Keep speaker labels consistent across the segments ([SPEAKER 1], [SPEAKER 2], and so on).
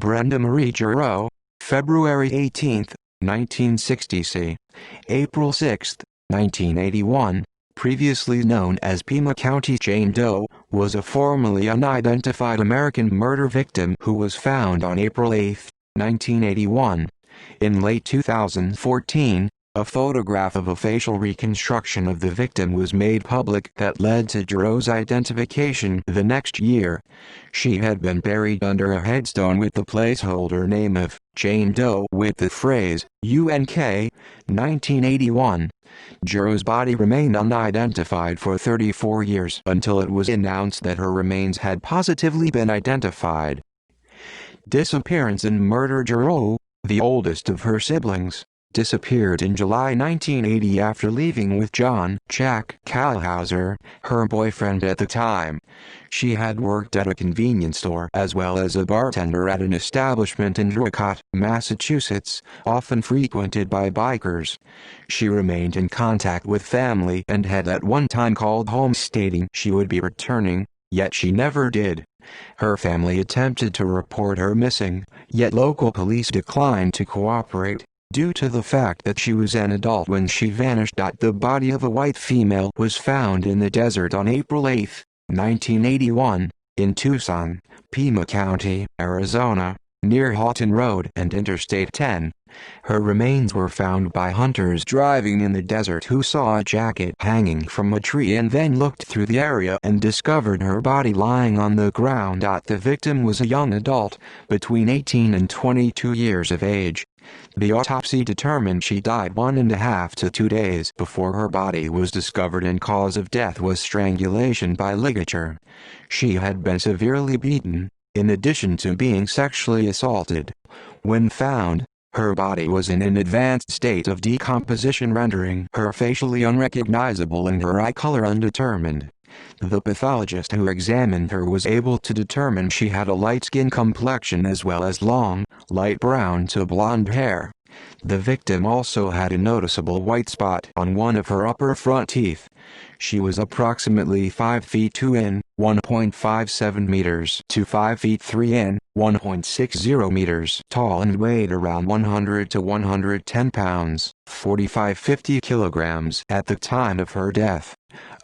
[SPEAKER 1] Brenda Marie Gerow, February 18, 1960 c. April 6, 1981, previously known as Pima County Jane Doe, was a formerly unidentified American murder victim who was found on April 8, 1981. In late 2014, a photograph of a facial reconstruction of the victim was made public that led to Gerow's identification the next year. She had been buried under a headstone with the placeholder name of Jane Doe with the phrase, UNK, 1981. Gerow's body remained unidentified for 34 years until it was announced that her remains had positively been identified. Disappearance and murder. Gerow, the oldest of her siblings, disappeared in July 1980 after leaving with John Jack Kalhauser, her boyfriend at the time. She had worked at a convenience store as well as a bartender at an establishment in Gerow, Massachusetts, often frequented by bikers. She remained in contact with family and had at one time called home stating she would be returning, yet she never did. Her family attempted to report her missing, yet local police declined to cooperate, due to the fact that she was an adult when she vanished. The body of a white female was found in the desert on April 8, 1981, in Tucson, Pima County, Arizona, near Houghton Road and Interstate 10. Her remains were found by hunters driving in the desert who saw a jacket hanging from a tree and then looked through the area and discovered her body lying on the ground. The victim was a young adult, between 18 and 22 years of age. The autopsy determined she died 1.5 to 2 days before her body was discovered, and cause of death was strangulation by ligature. She had been severely beaten, in addition to being sexually assaulted. When found, her body was in an advanced state of decomposition, rendering her facially unrecognizable and her eye color undetermined. The pathologist who examined her was able to determine she had a light skin complexion as well as long, light brown to blonde hair. The victim also had a noticeable white spot on one of her upper front teeth. She was approximately 5 feet 2 in, 1.57 meters to 5 feet 3 in, 1.60 meters tall and weighed around 100 to 110 pounds, 45-50 kilograms at the time of her death.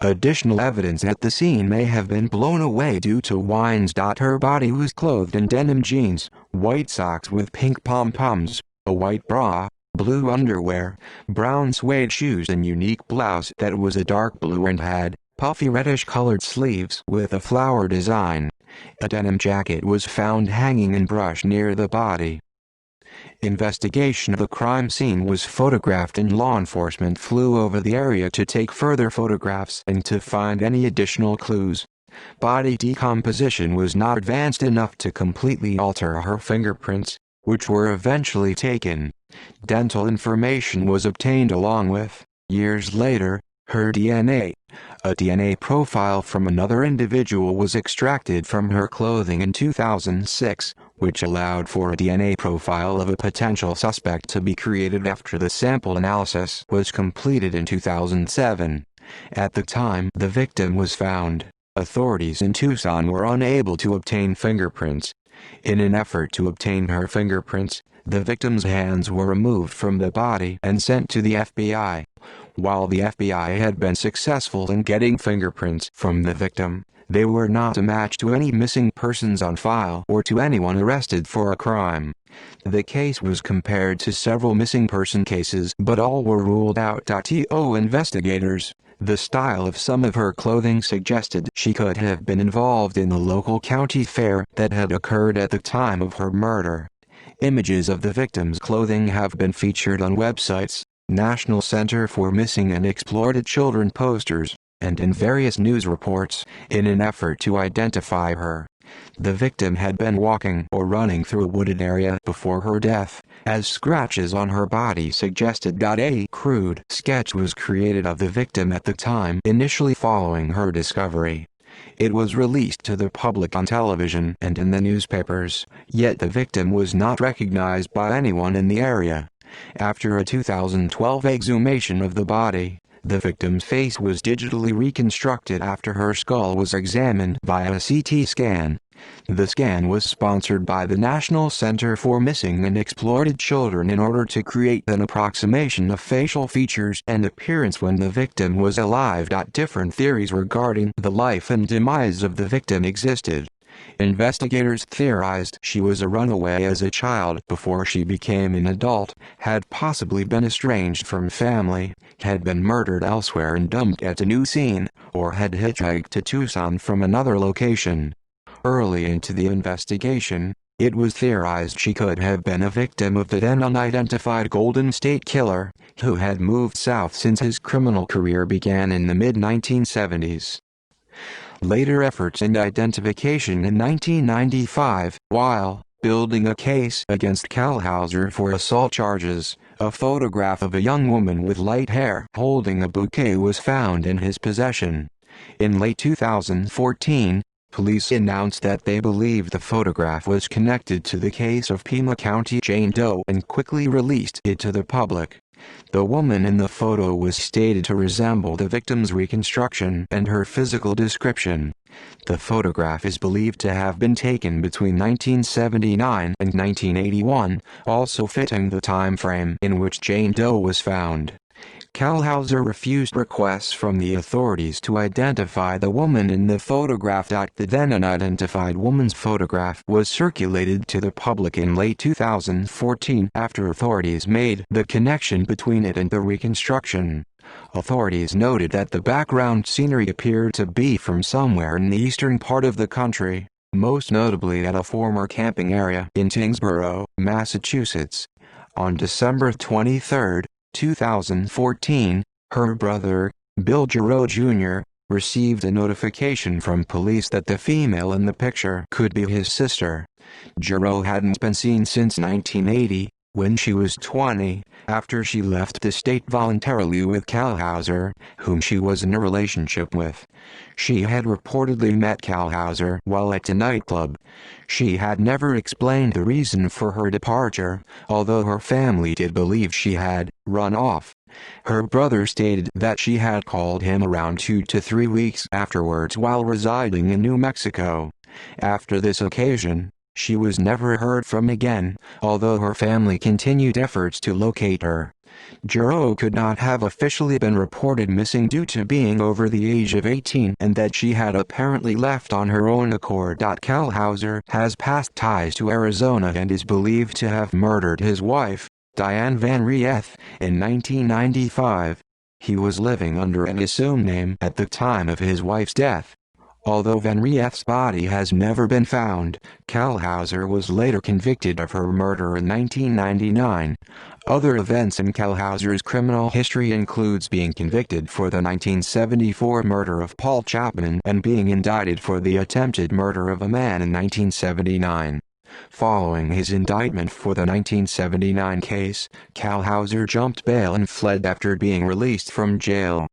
[SPEAKER 1] Additional evidence at the scene may have been blown away due to wines. Her body was clothed in denim jeans, white socks with pink pom-poms, a white bra, blue underwear, brown suede shoes and unique blouse that was a dark blue and had puffy reddish-colored sleeves with a flower design. A denim jacket was found hanging in brush near the body. Investigation of the crime scene was photographed and law enforcement flew over the area to take further photographs and to find any additional clues. Body decomposition was not advanced enough to completely alter her fingerprints, which were eventually taken. Dental information was obtained along with, years later, her DNA. A DNA profile from another individual was extracted from her clothing in 2006, which allowed for a DNA profile of a potential suspect to be created after the sample analysis was completed in 2007. At the time the victim was found, authorities in Tucson were unable to obtain fingerprints. In an effort to obtain her fingerprints, the victim's hands were removed from the body and sent to the FBI. While the FBI had been successful in getting fingerprints from the victim, they were not a match to any missing persons on file or to anyone arrested for a crime. The case was compared to several missing person cases, but all were ruled out. To investigators, the style of some of her clothing suggested she could have been involved in the local county fair that had occurred at the time of her murder. Images of the victim's clothing have been featured on websites, National Center for Missing and Exploited Children posters, and in various news reports, in an effort to identify her. The victim had been walking or running through a wooded area before her death, as scratches on her body suggested. A crude sketch was created of the victim at the time initially following her discovery. It was released to the public on television and in the newspapers, yet the victim was not recognized by anyone in the area. After a 2012 exhumation of the body, the victim's face was digitally reconstructed after her skull was examined via a CT scan. The scan was sponsored by the National Center for Missing and Exploited Children in order to create an approximation of facial features and appearance when the victim was alive. Different theories regarding the life and demise of the victim existed. Investigators theorized she was a runaway as a child before she became an adult, had possibly been estranged from family, had been murdered elsewhere and dumped at a new scene, or had hitchhiked to Tucson from another location. Early into the investigation, it was theorized she could have been a victim of the then unidentified Golden State Killer, who had moved south since his criminal career began in the mid-1970s. Later efforts and identification in 1995, while building a case against Kalhauser for assault charges, a photograph of a young woman with light hair holding a bouquet was found in his possession. In late 2014, police announced that they believed the photograph was connected to the case of Pima County Jane Doe and quickly released it to the public. The woman in the photo was stated to resemble the victim's reconstruction and her physical description. The photograph is believed to have been taken between 1979 and 1981, also fitting the time frame in which Jane Doe was found. Kalhauser refused requests from the authorities to identify the woman in the photograph. The then unidentified woman's photograph was circulated to the public in late 2014 after authorities made the connection between it and the reconstruction. Authorities noted that the background scenery appeared to be from somewhere in the eastern part of the country, most notably at a former camping area in Tyngsboro, Massachusetts. On December 23, 2014, her brother, Bill Gerow Jr., received a notification from police that the female in the picture could be his sister. Gerow hadn't been seen since 1980, when she was 20, after she left the state voluntarily with Kalhauser, whom she was in a relationship with. She had reportedly met Kalhauser while at a nightclub. She had never explained the reason for her departure, although her family did believe she had run off. Her brother stated that she had called him around 2 to 3 weeks afterwards while residing in New Mexico. After this occasion, she was never heard from again, although her family continued efforts to locate her. Gerow could not have officially been reported missing due to being over the age of 18 and that she had apparently left on her own accord. Kalhauser has past ties to Arizona and is believed to have murdered his wife, Diane Van Rieth, in 1995. He was living under an assumed name at the time of his wife's death. Although Van Rieth's body has never been found, Kalhauser was later convicted of her murder in 1999. Other events in Kalhauser's criminal history includes being convicted for the 1974 murder of Paul Chapman and being indicted for the attempted murder of a man in 1979. Following his indictment for the 1979 case, Kalhauser jumped bail and fled after being released from jail.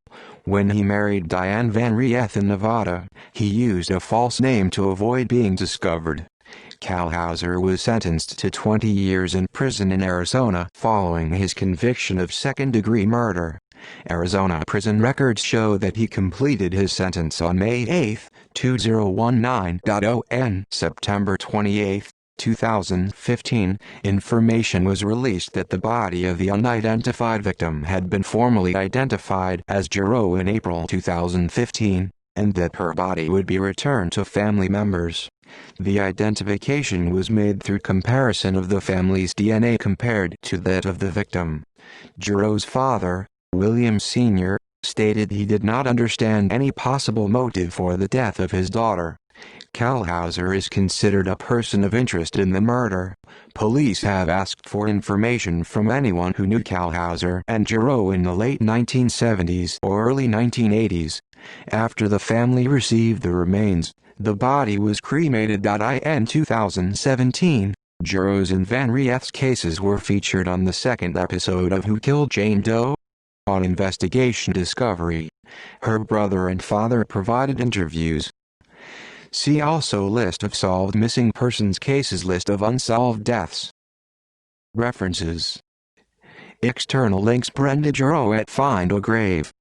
[SPEAKER 1] When he married Diane Van Rieth in Nevada, he used a false name to avoid being discovered. Kalhauser was sentenced to 20 years in prison in Arizona following his conviction of second-degree murder. Arizona prison records show that he completed his sentence on May 8, 2019. On September 28, 2015, information was released that the body of the unidentified victim had been formally identified as Gerow in April 2015, and that her body would be returned to family members. The identification was made through comparison of the family's DNA compared to that of the victim. Gerow's father, William Sr., stated he did not understand any possible motive for the death of his daughter. Kalhauser is considered a person of interest in the murder. Police have asked for information from anyone who knew Kalhauser and Gerow in the late 1970s or early 1980s. After the family received the remains, the body was cremated. In 2017, Gerow's and Van Rieth's cases were featured on the second episode of Who Killed Jane Doe? On Investigation Discovery. Her brother and father provided interviews. See also List of solved missing persons cases. List of unsolved deaths. References. External links. Brenda Gerow at Find a Grave.